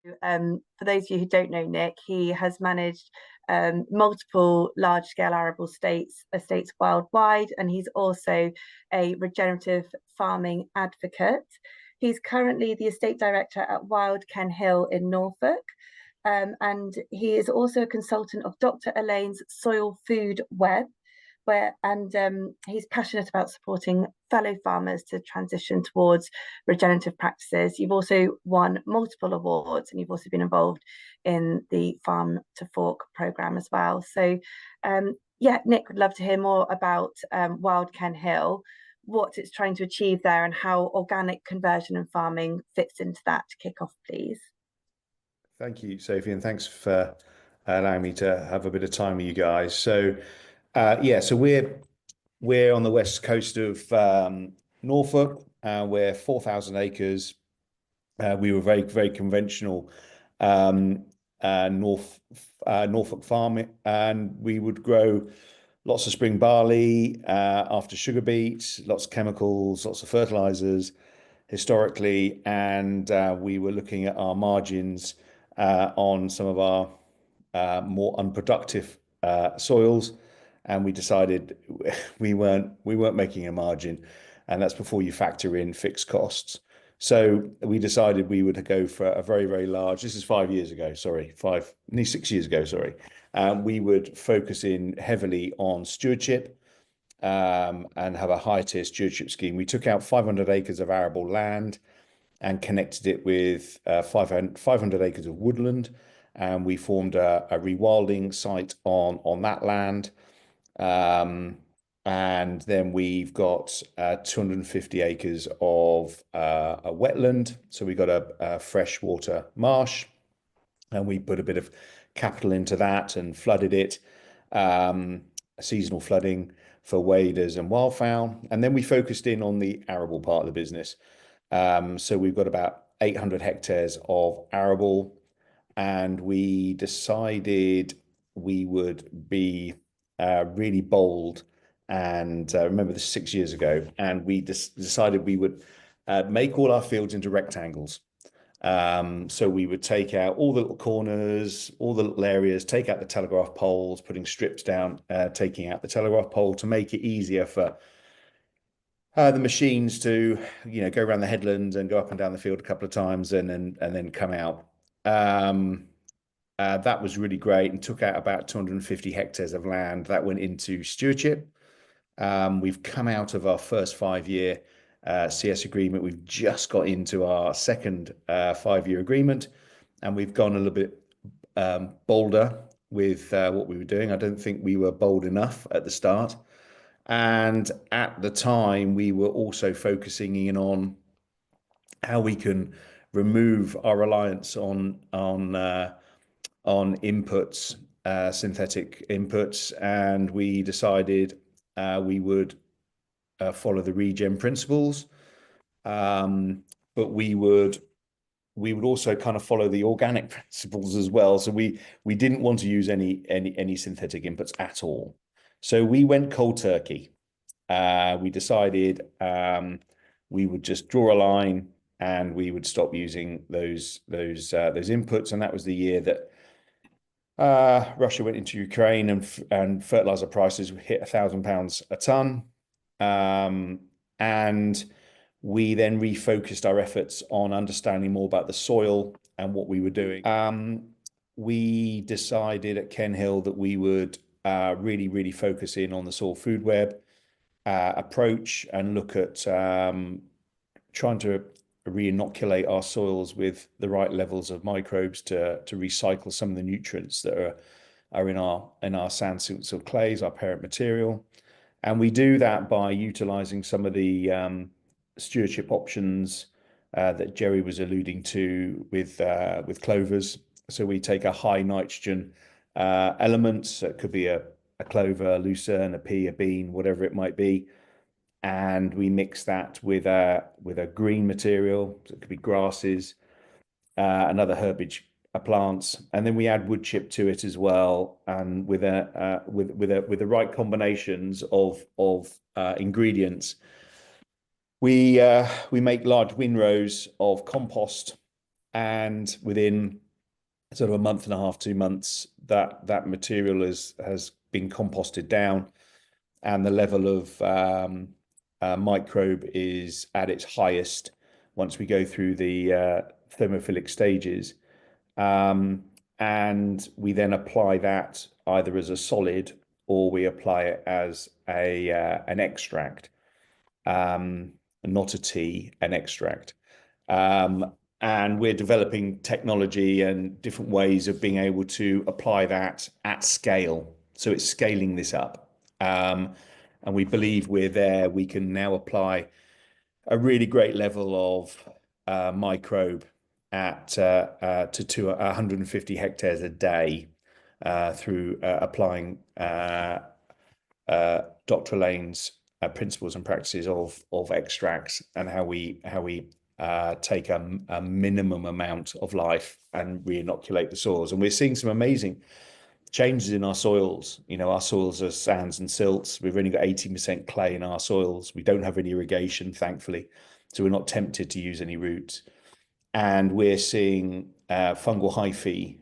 For those of you who don't know Nick, he has managed multiple large-scale arable estates worldwide, and he's also a regenerative farming advocate. He's currently the estate director at Wild Ken Hill in Norfolk, and he is also a consultant of Dr. Elaine's Soil Food Web, he's passionate about supporting fellow farmers to transition towards regenerative practices. You've also won multiple awards, and you've also been involved in the Farm to Fork program as well. So, yeah, Nick would love to hear more about Wild Ken Hill, what it's trying to achieve there, and how organic conversion and farming fits into that. To kick off, please. Thank you, Sophie, and thanks for allowing me to have a bit of time with you guys. So, yeah, so we're on the west coast of Norfolk. We're 4,000 acres. We were very conventional Norfolk farm, and we would grow lots of spring barley after sugar beets, lots of chemicals, lots of fertilizers historically, and we were looking at our margins on some of our more unproductive soils, and we decided we weren't making a margin, and that's before you factor in fixed costs. So we decided we would go for a very large. This is 5 years ago. Sorry, nearly 6 years ago. Sorry, we would focus in heavily on stewardship. And have a high tier stewardship scheme. We took out 500 acres of arable land and connected it with 500 acres of woodland, and we formed a rewilding site on that land. And then we've got 250 acres of a wetland. So we got a freshwater marsh, and we put a bit of capital into that and flooded it, seasonal flooding for waders and wildfowl. And then we focused in on the arable part of the business. So we've got about 800 hectares of arable, and we decided we would be really bold. And remember this 6 years ago, and we decided we would make all our fields into rectangles. So we would take out all the little corners, all the little areas, take out the telegraph poles, putting strips down, taking out the telegraph pole to make it easier for the machines to, go around the headlands and go up and down the field a couple of times and then come out. That was really great, and took out about 250 hectares of land that went into stewardship. We've come out of our first 5-year CS agreement. We've just got into our second 5-year agreement, and we've gone a little bit bolder with what we were doing. I don't think we were bold enough at the start. And at the time, we were also focusing in on how we can remove our reliance on inputs, synthetic inputs, and we decided we would follow the regen principles, but we would also kind of follow the organic principles as well. So we didn't want to use any synthetic inputs at all. So we went cold turkey. We decided we would just draw a line and we would stop using those inputs. And that was the year that Russia went into Ukraine, and fertilizer prices hit £1,000 a ton. And we then refocused our efforts on understanding more about the soil and what we were doing. We decided at Ken Hill that we would really focus in on the soil food web approach and look at trying to re-inoculate our soils with the right levels of microbes to recycle some of the nutrients that are in our sand, silts, or clays, our parent material. And we do that by utilizing some of the stewardship options that Jerry was alluding to with clovers. So we take a high nitrogen element, so it could be a clover, a lucerne, a pea, a bean, whatever it might be, and we mix that with a green material, so it could be grasses, another herbage, plants, and then we add wood chip to it as well, and with the right combinations of ingredients, we make large windrows of compost And within sort of a month and a half, 2 months, that material has been composted down, and the level of microbe is at its highest once we go through the thermophilic stages. And we then apply that either as a solid, or we apply it as an extract, not a tea, an extract. And we're developing technology and different ways of being able to apply that at scale. So it's scaling this up. And we believe we're there. We can now apply a really great level of microbe at to 150 hectares a day through applying Dr. Lane's principles and practices of extracts, and how we take a minimum amount of life and re-inoculate the soils. And we're seeing some amazing changes in our soils. You know, our soils are sands and silts. We've only got 18% clay in our soils. We don't have any irrigation, thankfully, so we're not tempted to use any roots. And we're seeing fungal hyphae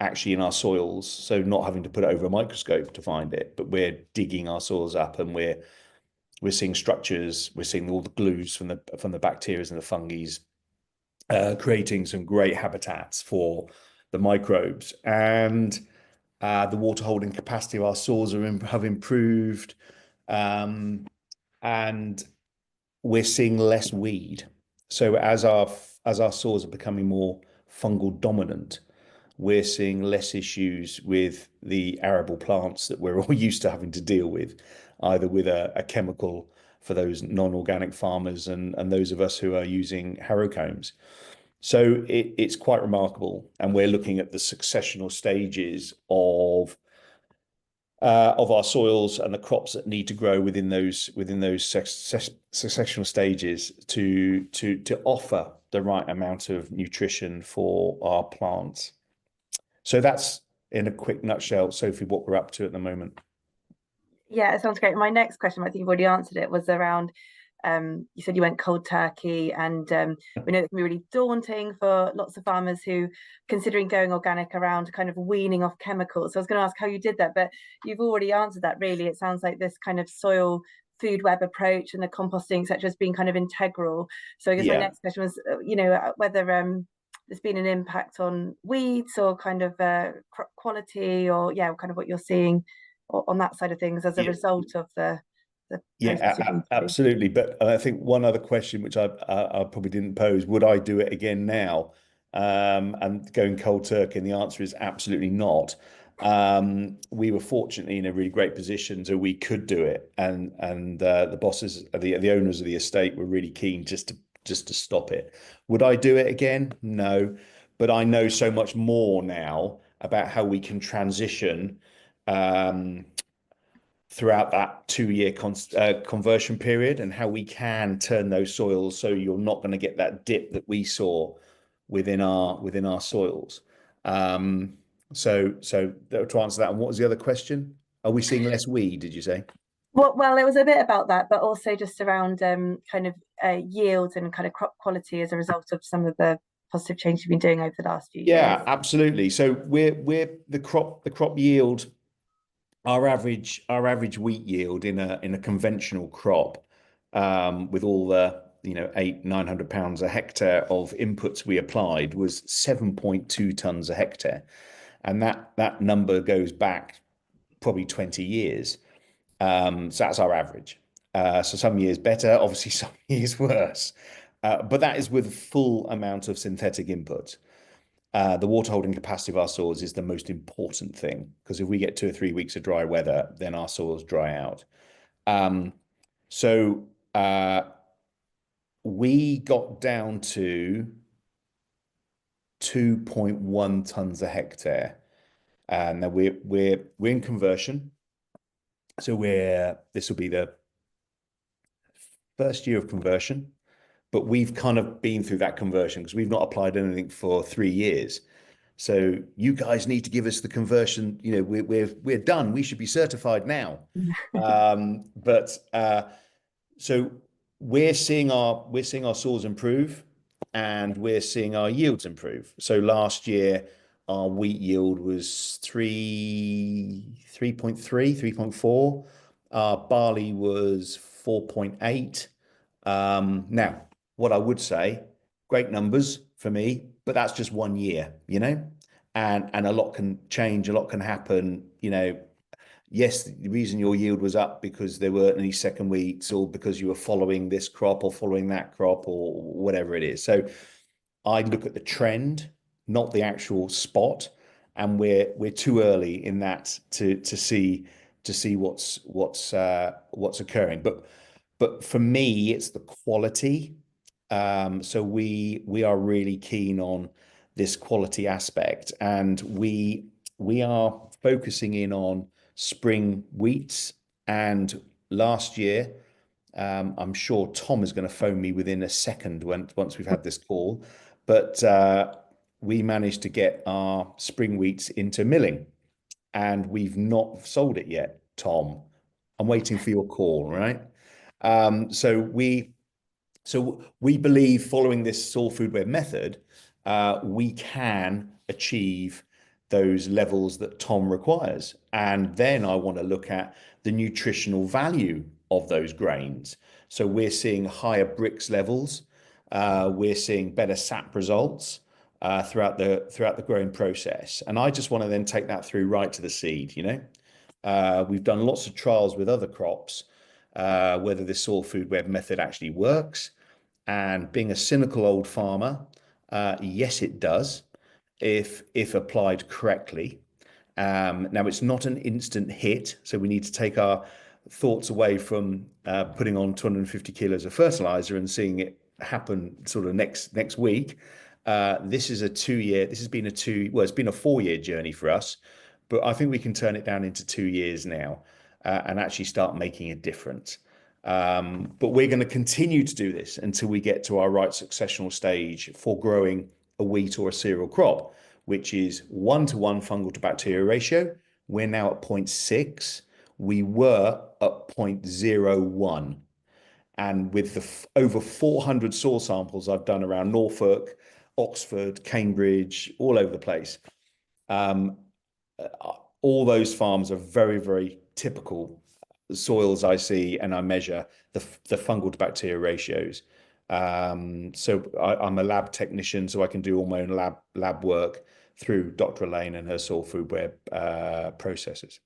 actually in our soils, so not having to put it over a microscope to find it, but we're digging our soils up, and we're seeing structures. We're seeing all the glues from the bacteria and the fungi, creating some great habitats for the microbes. And the water holding capacity of our soils have improved, and we're seeing less weed. So as our soils are becoming more fungal dominant, we're seeing less issues with the arable plants that we're all used to having to deal with, either with a chemical for those non-organic farmers and those of us who are using harrow combs. So it's quite remarkable, and we're looking at the successional stages of our soils and the crops that need to grow within those successional stages to offer the right amount of nutrition for our plants. So that's, in a quick nutshell, Sophie, what we're up to at the moment. Yeah, it sounds great. My next question, I think you've already answered it, was around you said you went cold turkey, and we know it can be really daunting for lots of farmers who considering going organic around kind of weaning off chemicals. So I was going to ask how you did that, but you've already answered that. Really, it sounds like this kind of soil food web approach and the composting, etc., has been kind of integral. So I guess my next question was, whether there's been an impact on weeds or kind of quality, or kind of what you're seeing on that side of things as a result of the absolutely. But I think one other question, which I probably didn't pose: would I do it again now, and going cold turkey? And the answer is absolutely not. We were fortunately in a really great position, so we could do it, and the bosses, the owners of the estate, were really keen just to stop it. Would I do it again? No, but I know so much more now about how we can transition throughout that 2-year conversion period, and how we can turn those soils so you're not going to get that dip that we saw within our soils. So to answer that, and what was the other question? Are we seeing less weed, did you say? Well, it was a bit about that, but also just around kind of yields and kind of crop quality as a result of some of the positive change you've been doing over the last few years. Yeah, absolutely. So we're the crop yield, our average wheat yield in a conventional crop, with all the 800-900 pounds a hectare of inputs we applied, was 7.2 tons a hectare, and that number goes back probably 20 years. So that's our average. So some years better, obviously some years worse, but that is with a full amount of synthetic input. The water holding capacity of our soils is the most important thing, because if we get 2 or 3 weeks of dry weather, then our soils dry out. So we got down to 2.1 tons a hectare. And now we're in conversion. So this will be the first year of conversion, but we've kind of been through that conversion because we've not applied anything for 3 years. So you guys need to give us the conversion. We're done. We should be certified now. So we're seeing our soils improve. and we're seeing our yields improve. So last year, our wheat yield was 3.3, 3.4. Our barley was 4.8. Now, what I would say, great numbers for me, but that's just 1 year, and a lot can change, a lot can happen, Yes, the reason your yield was up because there weren't any second wheats, or because you were following this crop or following that crop, or whatever it is. So I look at the trend, not the actual spot, and we're too early in that to see what's occurring. But for me, it's the quality. So we are really keen on this quality aspect, and we are focusing in on spring wheats. And last year, I'm sure Tom is going to phone me within a second once we've had this call, but we managed to get our spring wheats into milling, and we've not sold it yet, Tom. I'm waiting for your call, right? So we believe, following this soil food web method, we can achieve those levels that Tom requires. And then I want to look at the nutritional value of those grains. So we're seeing higher Brix levels. We're seeing better sap results throughout the growing process. And I just want to then take that through right to the seed. We've done lots of trials with other crops, whether this soil food web method actually works. And being a cynical old farmer, yes, it does, if applied correctly. Now, it's not an instant hit, so we need to take our thoughts away from putting on 250 kilos of fertilizer and seeing it happen sort of next week. This is a 2 year. This has been it's been a 4 year journey for us, but I think we can turn it down into 2 years now, and actually start making a difference. But we're going to continue to do this until we get to our right successional stage for growing a wheat or a cereal crop, which is 1-to-1 fungal to bacteria ratio. We're now at 0.6. We were at 0.01. And with the over 400 soil samples I've done around Norfolk, Oxford, Cambridge, all over the place, all those farms are very, very typical soils I see, and I measure the fungal to bacteria ratios. So I'm a lab technician, so I can do all my own lab work through Dr. Elaine and her soil food web processes.